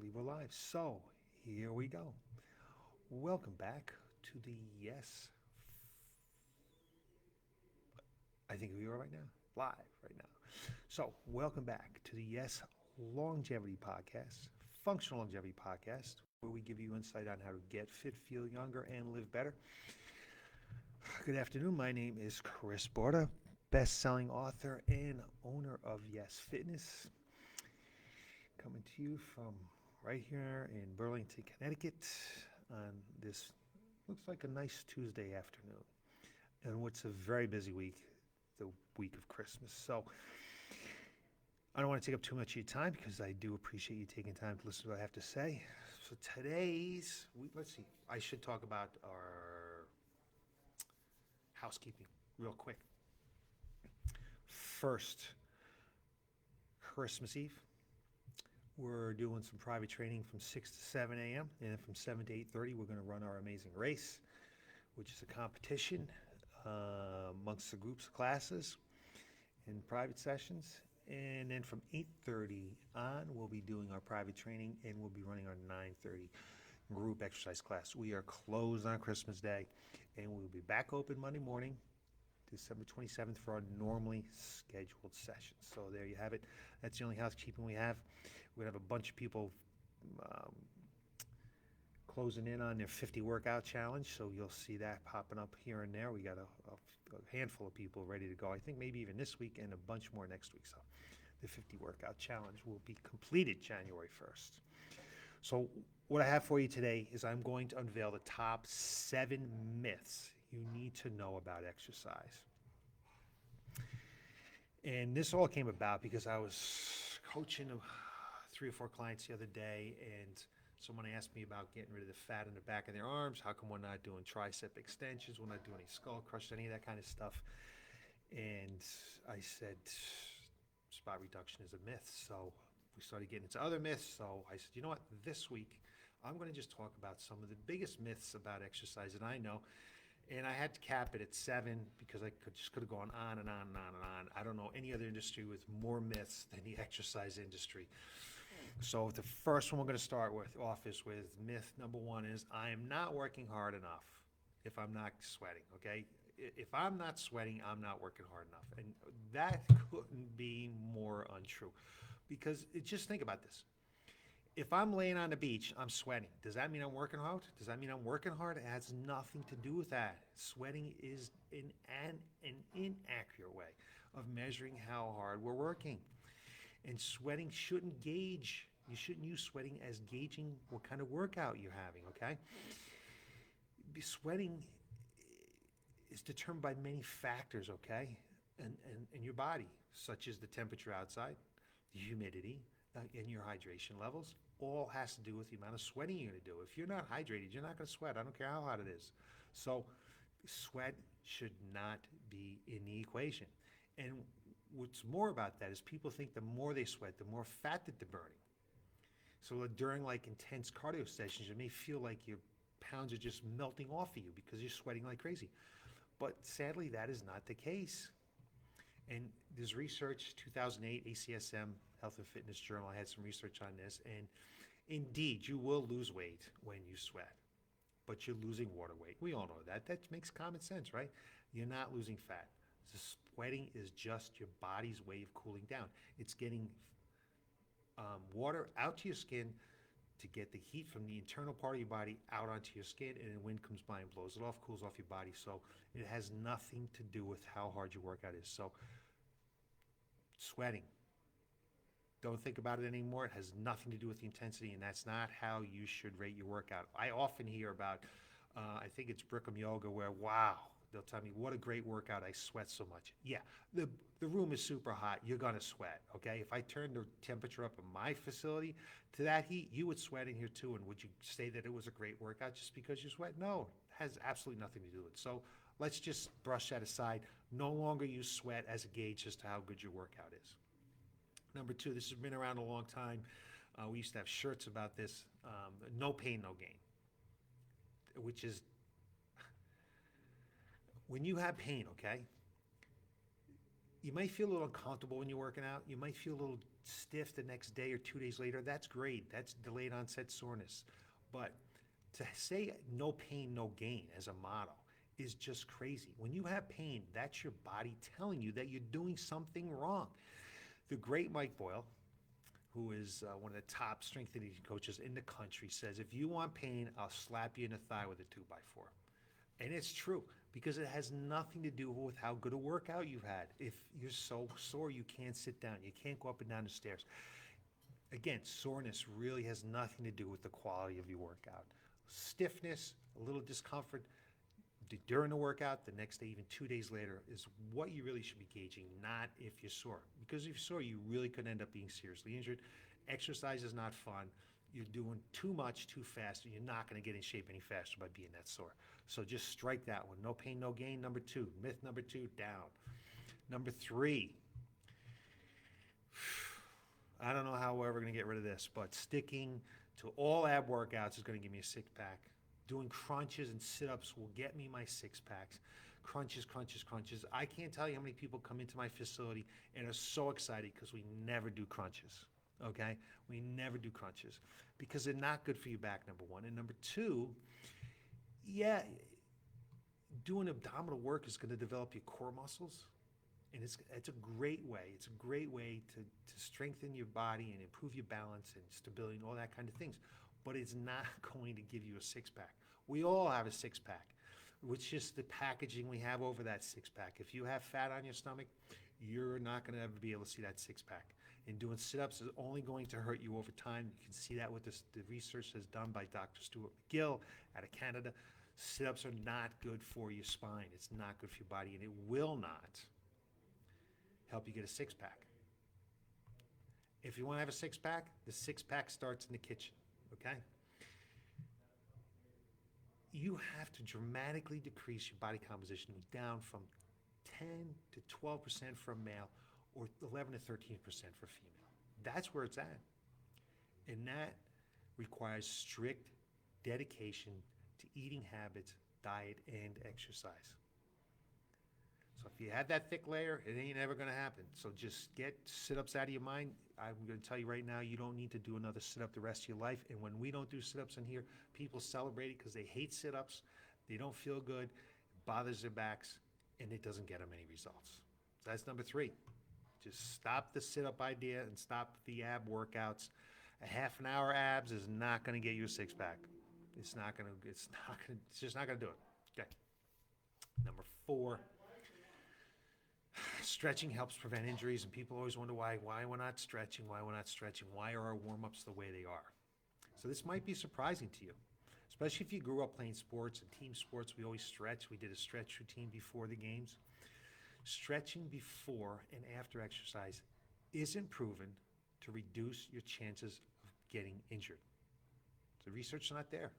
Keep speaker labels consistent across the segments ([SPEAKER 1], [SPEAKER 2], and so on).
[SPEAKER 1] believe we're live. So, here we go. Welcome back to the Yes. I think we are right now, live right now. So, welcome back to the Yes Longevity Podcast, Functional Longevity Podcast, where we give you insight on how to get fit, feel younger, and live better. Good afternoon. My name is Chris Borda, best-selling author and owner of Y.E.S Fitness, coming to you from right here in Burlington, Connecticut on this looks like a nice Tuesday afternoon. And what's a very busy week, the week of Christmas. So I don't want to take up too much of your time because I do appreciate you taking time to listen to what I have to say. So let's see, I should talk about our housekeeping real quick. First, Christmas Eve. We're doing some private training from 6 to 7 a.m. and then from 7 to 8:30 we're going to run our amazing race, which is a competition amongst the groups of classes in private sessions. And then from 8:30 on we'll be doing our private training and we'll be running our 9:30 group exercise class. We are closed on Christmas Day and we'll be back open Monday morning, December 27th, for our normally scheduled sessions. So there you have it. That's the only housekeeping we have. We're going to have a bunch of people closing in on their 50 workout challenge, so you'll see that popping up here and there. We got a handful of people ready to go. I think maybe even this week and a bunch more next week. So the 50 workout challenge will be completed January 1st. So what I have for you today is I'm going to unveil the top 7 myths you need to know about exercise. And this all came about because I was coaching 3 or 4 clients the other day, and someone asked me about getting rid of the fat in the back of their arms. How come we're not doing tricep extensions? We're not doing any skull crush, any of that kind of stuff. And I said, spot reduction is a myth. So we started getting into other myths. So I said, you know what? This week, I'm going to just talk about some of the biggest myths about exercise that I know. And I had to cap it at 7 because I could have gone on and on and on and on. I don't know any other industry with more myths than the exercise industry. So the first one we're going to start with myth number 1 is I am not working hard enough if I'm not sweating, okay? If I'm not sweating, I'm not working hard enough. And that couldn't be more untrue because just think about this. If I'm laying on the beach, I'm sweating. Does that mean I'm working hard? Does that mean I'm working hard? It has nothing to do with that. Sweating is an inaccurate way of measuring how hard we're working. And sweating shouldn't gauge. You shouldn't use sweating as gauging what kind of workout you're having, okay? Sweating is determined by many factors, okay? And your body, such as the temperature outside, the humidity, and your hydration levels, all has to do with the amount of sweating you're going to do. If you're not hydrated, you're not going to sweat. I don't care how hot it is. So sweat should not be in the equation. And what's more about that is people think the more they sweat, the more fat that they're burning. So during intense cardio sessions, you may feel like your pounds are just melting off of you because you're sweating like crazy. But sadly, that is not the case. And there's research, 2008 ACSM Health and Fitness Journal, I had some research on this, and indeed, you will lose weight when you sweat, but you're losing water weight. We all know that. That makes common sense, right? You're not losing fat. So sweating is just your body's way of cooling down. It's getting water out to your skin to get the heat from the internal part of your body out onto your skin, and then wind comes by and blows it off, cools off your body. So it has nothing to do with how hard your workout is. So sweating, don't think about it anymore. It has nothing to do with the intensity, and that's not how you should rate your workout. I often hear about, I think it's Bikram yoga, where, wow, they'll tell me, what a great workout, I sweat so much. Yeah, the room is super hot, you're gonna sweat, okay? If I turned the temperature up in my facility to that heat, you would sweat in here too, and would you say that it was a great workout just because you sweat? No, it has absolutely nothing to do with it. So let's just brush that aside. No longer use sweat as a gauge as to how good your workout is. Number 2, this has been around a long time. We used to have shirts about this. No pain, no gain. Which is, when you have pain, okay, you might feel a little uncomfortable when you're working out. You might feel a little stiff the next day or 2 days later, that's great. That's delayed onset soreness. But to say no pain, no gain as a motto is just crazy. When you have pain, that's your body telling you that you're doing something wrong. The great Mike Boyle, who is one of the top strength and conditioning coaches in the country, says, if you want pain, I'll slap you in the thigh with a 2x4. And it's true, because it has nothing to do with how good a workout you've had. If you're so sore you can't sit down, you can't go up and down the stairs. Again, soreness really has nothing to do with the quality of your workout. Stiffness, a little discomfort during the workout, the next day, even 2 days later, is what you really should be gauging, not if you're sore. Because if you're sore, you really could end up being seriously injured. Exercise is not fun. You're doing too much too fast, and you're not going to get in shape any faster by being that sore. So just strike that one. No pain, no gain. Number 2. Myth number 2, down. Number 3. I don't know how we're ever going to get rid of this, but sticking to all ab workouts is going to give me a six-pack. Doing crunches and sit-ups will get me my six-packs. Crunches, crunches, crunches. I can't tell you how many people come into my facility and are so excited because we never do crunches, okay? We never do crunches because they're not good for your back, number 1. And number 2, yeah, doing abdominal work is going to develop your core muscles. And it's a great way. It's a great way to strengthen your body and improve your balance and stability and all that kind of things. But it's not going to give you a six-pack. We all have a six-pack, which is the packaging we have over that six-pack. If you have fat on your stomach, you're not going to ever be able to see that six-pack. And doing sit-ups is only going to hurt you over time. You can see that with the research that's done by Dr. Stuart McGill out of Canada. Sit-ups are not good for your spine. It's not good for your body, and it will not help you get a six-pack. If you want to have a six-pack, the six-pack starts in the kitchen, okay? You have to dramatically decrease your body composition down from 10 to 12% for a male or 11 to 13% for a female. That's where it's at. And that requires strict dedication to eating habits, diet, and exercise. So if you have that thick layer, it ain't ever going to happen. So just get sit-ups out of your mind. I'm going to tell you right now, you don't need to do another sit-up the rest of your life. And when we don't do sit-ups in here, people celebrate it because they hate sit-ups. They don't feel good. It bothers their backs, and it doesn't get them any results. So that's number 3. Just stop the sit-up idea and stop the ab workouts. A half an hour abs is not going to get you a six-pack. It's just not going to do it. Okay. Number 4. Stretching helps prevent injuries, and people always wonder why we're not stretching, why are our warm-ups the way they are. So this might be surprising to you, especially if you grew up playing sports and team sports. We always stretch. We did a stretch routine before the games. Stretching before and after exercise isn't proven to reduce your chances of getting injured. The research is not there.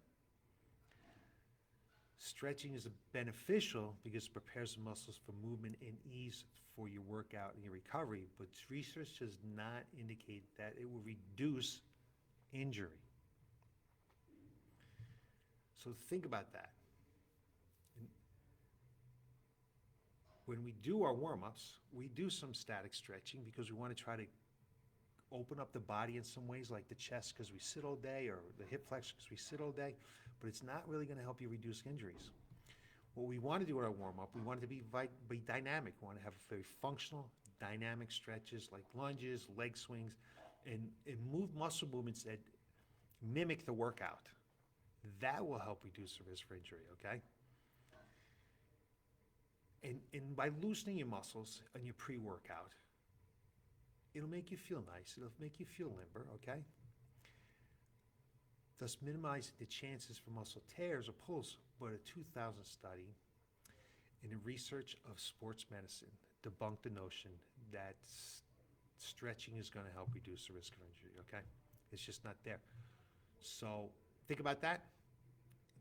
[SPEAKER 1] Stretching is beneficial because it prepares the muscles for movement and ease for your workout and your recovery, but research does not indicate that it will reduce injury. So think about that. When we do our warm-ups, we do some static stretching because we want to try to open up the body in some ways, like the chest because we sit all day, or the hip flexors because we sit all day, but it's not really going to help you reduce injuries. What we want to do with our warm-up, we want it to be dynamic. We want to have very functional, dynamic stretches like lunges, leg swings, and move muscle movements that mimic the workout. That will help reduce the risk for injury, okay? And by loosening your muscles on your pre-workout, it'll make you feel nice. It'll make you feel limber, okay? Thus minimizing the chances for muscle tears or pulls. But a 2000 study in the research of sports medicine debunked the notion that stretching is going to help reduce the risk of injury, okay? It's just not there. So think about that.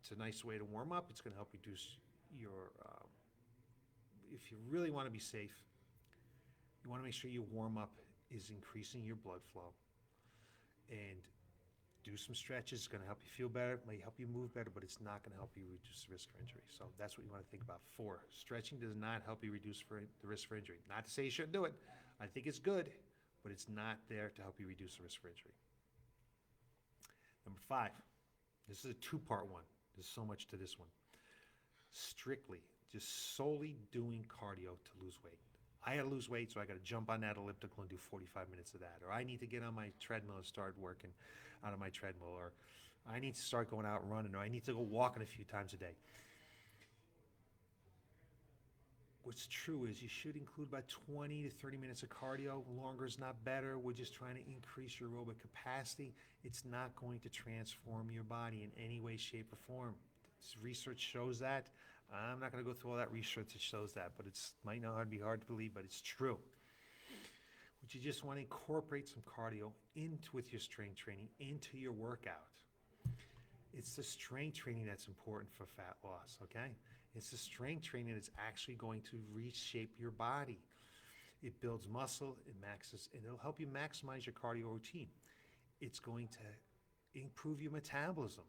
[SPEAKER 1] It's a nice way to warm up. It's going to help reduce your, if you really want to be safe, you want to make sure your warm up is increasing your blood flow. And do some stretches. It's going to help you feel better. It may help you move better, but it's not going to help you reduce the risk for injury. So that's what you want to think about. 4, stretching does not help you reduce the risk for injury. Not to say you shouldn't do it. I think it's good, but it's not there to help you reduce the risk for injury. Number 5, this is a two-part one. There's so much to this one. Strictly, just solely doing cardio to lose weight. I got to lose weight, so I got to jump on that elliptical and do 45 minutes of that. Or I need to get on my treadmill and start working out of my treadmill. Or I need to start going out running. Or I need to go walking a few times a day. What's true is you should include about 20 to 30 minutes of cardio. Longer is not better. We're just trying to increase your aerobic capacity. It's not going to transform your body in any way, shape, or form. This research shows that. I'm not going to go through all that research that shows that, but it's might not be hard to believe, but it's true. But you just want to incorporate some cardio with your strength training into your workout. It's the strength training that's important for fat loss, okay? It's the strength training that's actually going to reshape your body. It builds muscle, and it'll help you maximize your cardio routine. It's going to improve your metabolism.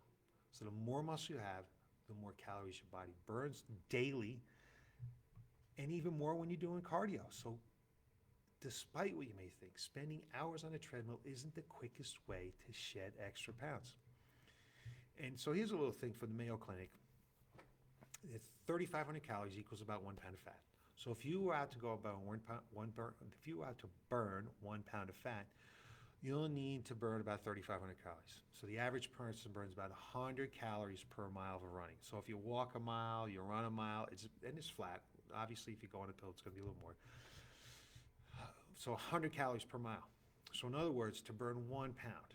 [SPEAKER 1] So the more muscle you have, the more calories your body burns daily, and even more when you're doing cardio. So despite what you may think, spending hours on a treadmill isn't the quickest way to shed extra pounds. And so here's a little thing for the Mayo Clinic. 3,500 calories equals about 1 pound of fat. So if you were out to go about if you were out to burn 1 pound of fat, you'll need to burn about 3,500 calories. So the average person burns about 100 calories per mile of running. So if you walk a mile, you run a mile, it's flat. Obviously, if you go on a pill, it's going to be a little more. So 100 calories per mile. So in other words, to burn 1 pound,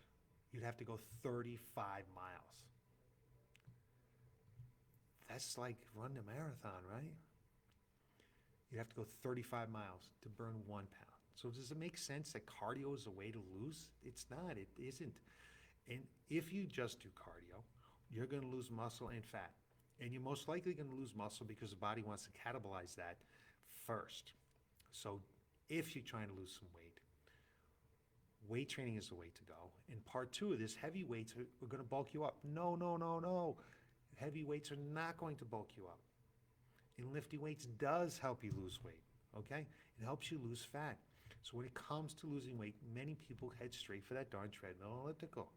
[SPEAKER 1] you'd have to go 35 miles. That's like running a marathon, right? You'd have to go 35 miles to burn 1 pound. So does it make sense that cardio is a way to lose? It's not. It isn't. And if you just do cardio, you're going to lose muscle and fat. And you're most likely going to lose muscle because the body wants to catabolize that first. So if you're trying to lose some weight, weight training is the way to go. And part 2 of this, heavy weights are going to bulk you up. No, no, no, no. Heavy weights are not going to bulk you up. And lifting weights does help you lose weight, okay? It helps you lose fat. So when it comes to losing weight, many people head straight for that darn treadmill elliptical.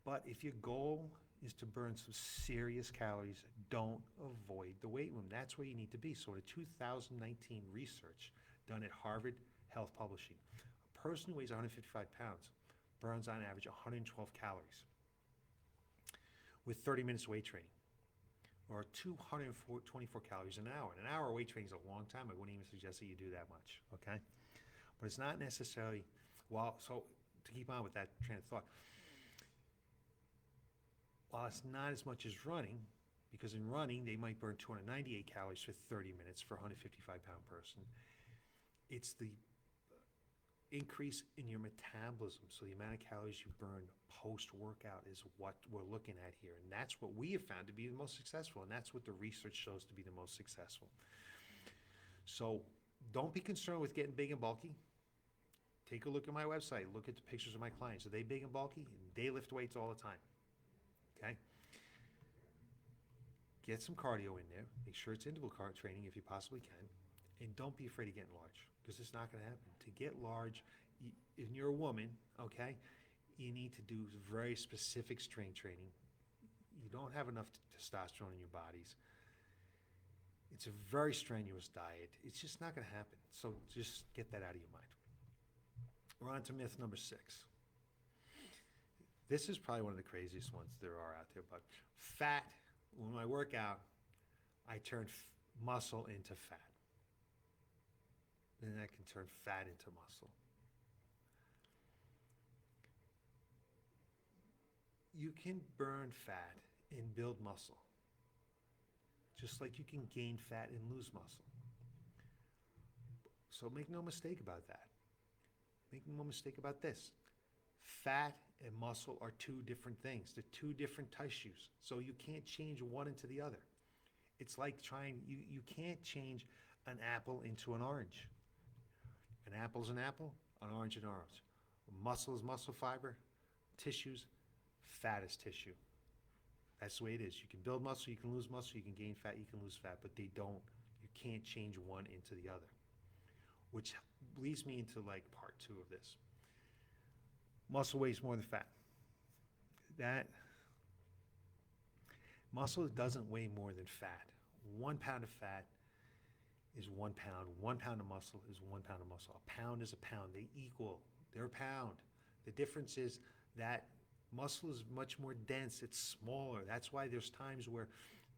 [SPEAKER 1] But if your goal is to burn some serious calories, don't avoid the weight room. That's where you need to be. So in a 2019 research done at Harvard Health Publishing, a person who weighs 155 pounds burns on average 112 calories with 30 minutes of weight training, or 224 calories an hour. And an hour of weight training is a long time. I wouldn't even suggest that you do that much, okay? But it's not necessarily, so to keep on with that train of thought, while it's not as much as running, because in running, they might burn 298 calories for 30 minutes for a 155-pound person, it's the increase in your metabolism. So the amount of calories you burn post-workout is what we're looking at here. And that's what we have found to be the most successful. And that's what the research shows to be the most successful. So don't be concerned with getting big and bulky. Take a look at my website. Look at the pictures of my clients. Are they big and bulky? They lift weights all the time. Okay? Get some cardio in there. Make sure it's interval cardio training if you possibly can. And don't be afraid of getting large, because it's not going to happen. To get large, and you're a woman, okay, you need to do very specific strength training. You don't have enough testosterone in your bodies. It's a very strenuous diet. It's just not going to happen. So just get that out of your mind. We're on to myth number 6. This is probably one of the craziest ones there are out there, but fat, when I work out, I turn muscle into fat. Then I can turn fat into muscle. You can burn fat and build muscle, just like you can gain fat and lose muscle. So make no mistake about that. Make no mistake about this. Fat and muscle are 2 different things. They're 2 different tissues. So you can't change one into the other. It's like you can't change an apple into an orange. An apple's an apple, an orange an orange. Muscle is muscle fiber, tissues, fat is tissue. That's the way it is. You can build muscle, you can lose muscle, you can gain fat, you can lose fat, but you can't change one into the other. Which leads me into like part two of this. Muscle weighs more than fat. That muscle doesn't weigh more than fat. 1 pound of fat is 1 pound. 1 pound of muscle is 1 pound of muscle. A pound is a pound. They equal. They're a pound. The difference is that muscle is much more dense. It's smaller. That's why there's times where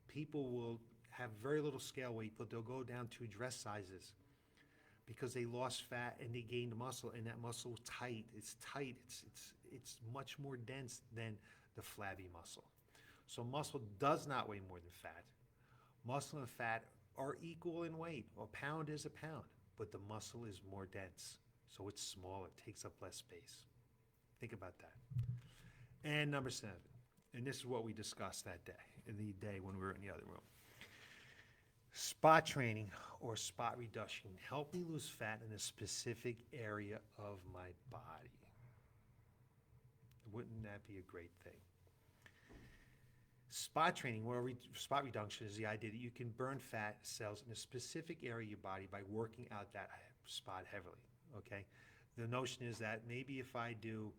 [SPEAKER 1] people will have very little scale weight, but they'll go down 2 dress sizes because they lost fat and they gained muscle, and that muscle is tight. It's tight. It's much more dense than the flabby muscle. So muscle does not weigh more than fat. Muscle and fat are equal in weight. A pound is a pound, but the muscle is more dense. So it's smaller, takes up less space. Think about that. And number 7, and this is what we discussed that day, in the day when we were in the other room. Spot training or spot reduction. Help me lose fat in a specific area of my body. Wouldn't that be a great thing? Spot training, or spot reduction, is the idea that you can burn fat cells in a specific area of your body by working out that spot heavily, okay? The notion is that maybe if I do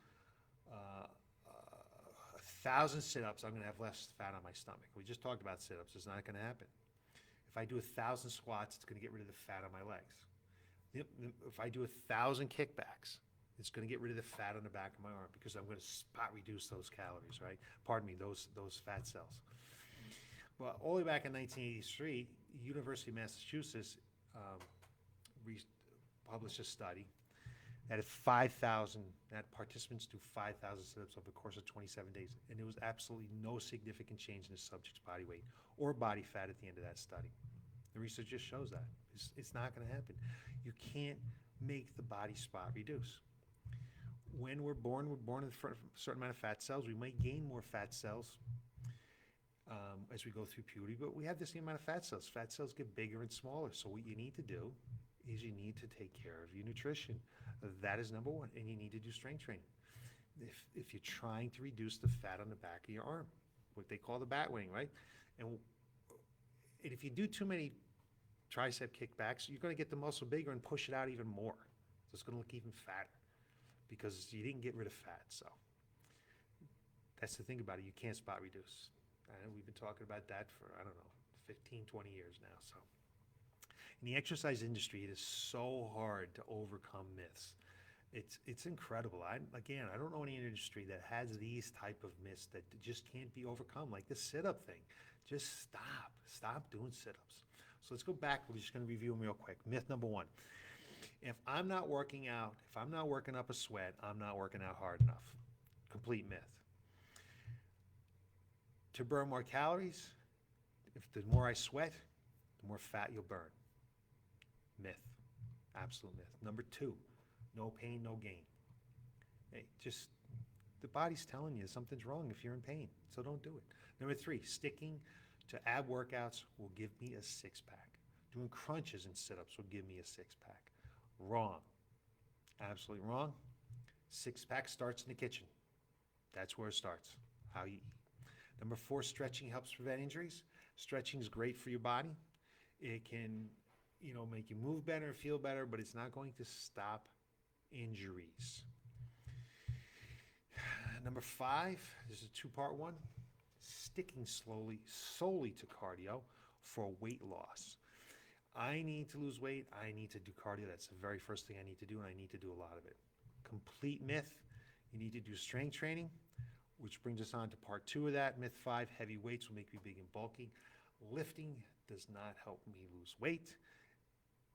[SPEAKER 1] 1,000 sit-ups, I'm gonna have less fat on my stomach. We just talked about sit-ups, it's not gonna happen. If I do 1,000 squats, it's gonna get rid of the fat on my legs. If I do 1,000 kickbacks, it's going to get rid of the fat on the back of my arm because I'm going to spot reduce those calories, right? Pardon me, those fat cells. Well, all the way back in 1983, University of Massachusetts published a study that if 5,000, that participants do 5,000 sit-ups over the course of 27 days, and there was absolutely no significant change in the subject's body weight or body fat at the end of that study. The research just shows that. It's not going to happen. You can't make the body spot reduce. When we're born with a certain amount of fat cells. We might gain more fat cells as we go through puberty, but we have the same amount of fat cells. Fat cells get bigger and smaller. So what you need to do is you need to take care of your nutrition. That is number 1, and you need to do strength training. If you're trying to reduce the fat on the back of your arm, what they call the bat wing, right? And if you do too many tricep kickbacks, you're going to get the muscle bigger and push it out even more. So it's going to look even fatter, because you didn't get rid of fat. So that's the thing about it. You can't spot reduce. And we've been talking about that for, 15, 20 years now. So in the exercise industry, it is so hard to overcome myths. It's incredible. I don't know any industry that has these type of myths that just can't be overcome, like the sit-up thing. Just stop doing sit-ups. So let's go back. We're just going to review them real quick. Myth number 1. If I'm not working out, if I'm not working up a sweat, I'm not working out hard enough. Complete myth. To burn more calories, if the more I sweat, the more fat you'll burn. Myth. Absolute myth. Number 2, no pain, no gain. Hey, just the body's telling you something's wrong if you're in pain, so don't do it. Number 3, sticking to ab workouts will give me a 6-pack. Doing crunches and sit-ups will give me a 6-pack. Wrong. Absolutely wrong. 6-pack starts in the kitchen. That's where it starts, how you eat. Number 4, stretching helps prevent injuries. Stretching is great for your body. It can, make you move better, feel better, but it's not going to stop injuries. Number 5, this is a 2-part one, sticking solely to cardio for weight loss. I need to lose weight. I need to do cardio. That's the very first thing I need to do, and I need to do a lot of it. Complete myth. You need to do strength training, which brings us on to part 2 of that. Myth 5, heavy weights will make me big and bulky. Lifting does not help me lose weight.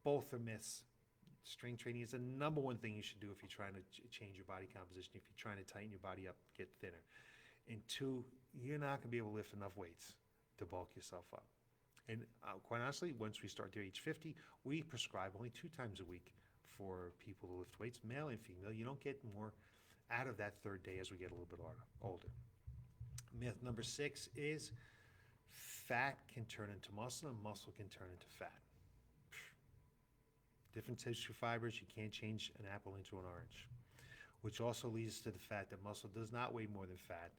[SPEAKER 1] Both are myths. Strength training is the number 1 thing you should do if you're trying to change your body composition, if you're trying to tighten your body up, get thinner. And 2, you're not going to be able to lift enough weights to bulk yourself up. And quite honestly, once we start to age 50, we prescribe only 2 times a week for people to lift weights, male and female. You don't get more out of that 3rd day as we get a little bit older. Myth number 6 is fat can turn into muscle and muscle can turn into fat. Different tissue fibers, you can't change an apple into an orange, which also leads to the fact that muscle does not weigh more than fat.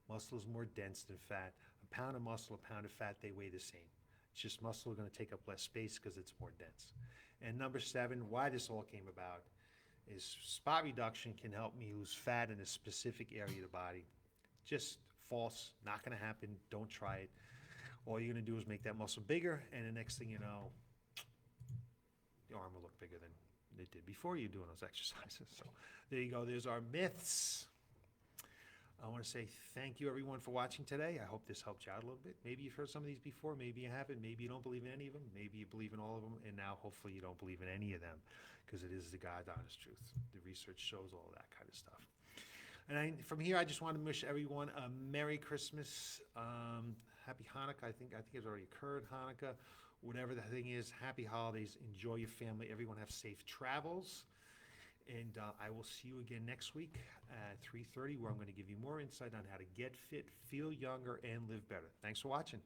[SPEAKER 1] Muscle is more dense than fat. A pound of muscle, a pound of fat, they weigh the same. It's just muscle going to take up less space because it's more dense. And number 7, why this all came about is spot reduction can help me lose fat in a specific area of the body. Just false, not going to happen. Don't try it. All you're going to do is make that muscle bigger, and the next thing you know, your arm will look bigger than it did before you doing those exercises. So there you go. There's our myths. I want to say thank you, everyone, for watching today. I hope this helped you out a little bit. Maybe you've heard some of these before. Maybe you haven't. Maybe you don't believe in any of them. Maybe you believe in all of them. And now, hopefully, you don't believe in any of them, because it is the God's honest truth. The research shows all that kind of stuff. And from here, I just want to wish everyone a Merry Christmas, Happy Hanukkah. I think it's already occurred, Hanukkah. Whatever the thing is, happy holidays. Enjoy your family. Everyone have safe travels. And I will see you again next week at 3:30, where I'm going to give you more insight on how to get fit, feel younger, and live better. Thanks for watching.